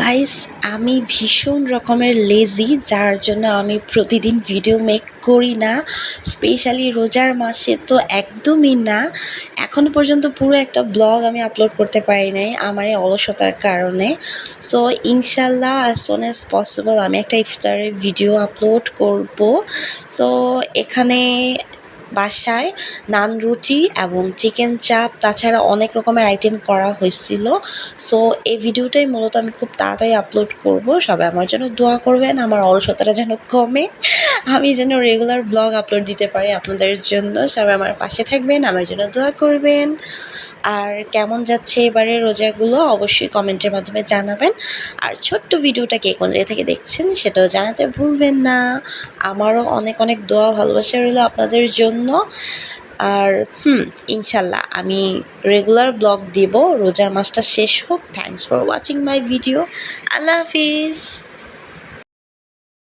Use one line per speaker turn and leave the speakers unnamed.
Guys, আমি ভীষণ রকমের লেজি, যার জন্য আমি প্রতিদিন ভিডিও মেক করি না। স্পেশালি রোজার মাসে তো একদমই না। এখনও পর্যন্ত পুরো একটা ব্লগ আমি আপলোড করতে পারি নাই আমার এই অলসতার কারণে। সো ইনশাল্লাহ অ্যাজ সুন অ্যাজ পসিবল আমি একটা ইফতারের ভিডিও আপলোড করব। সো এখানে বাসায় নান রুটি এবং চিকেন চাপ, তাছাড়া অনেক রকমের আইটেম করা হয়েছিল। সো এই ভিডিওটাই মূলত আমি খুব তাড়াতাড়ি আপলোড করব। সবাই আমার জন্য দোয়া করবেন, আমার অলসতাটা যেন কমে, আমি যেন রেগুলার ব্লগ আপলোড দিতে পারি আপনাদের জন্য। সবাই আমার পাশে থাকবেন, আমার জন্য দোয়া করবেন। আর কেমন যাচ্ছে এবারে রোজাগুলো অবশ্যই কমেন্টের মাধ্যমে জানাবেন। আর ছোট্ট ভিডিওটা কে কোন জায়গা থেকে দেখছেন সেটাও জানাতে ভুলবেন না। আমারও অনেক অনেক দোয়া ভালোবাসা রইল আপনাদের জন্য। আর ইনশাল্লাহ আমি রেগুলার ব্লগ দিব রোজার মাসটা শেষ হোক। Thanks for watching my video. Allah Hafiz.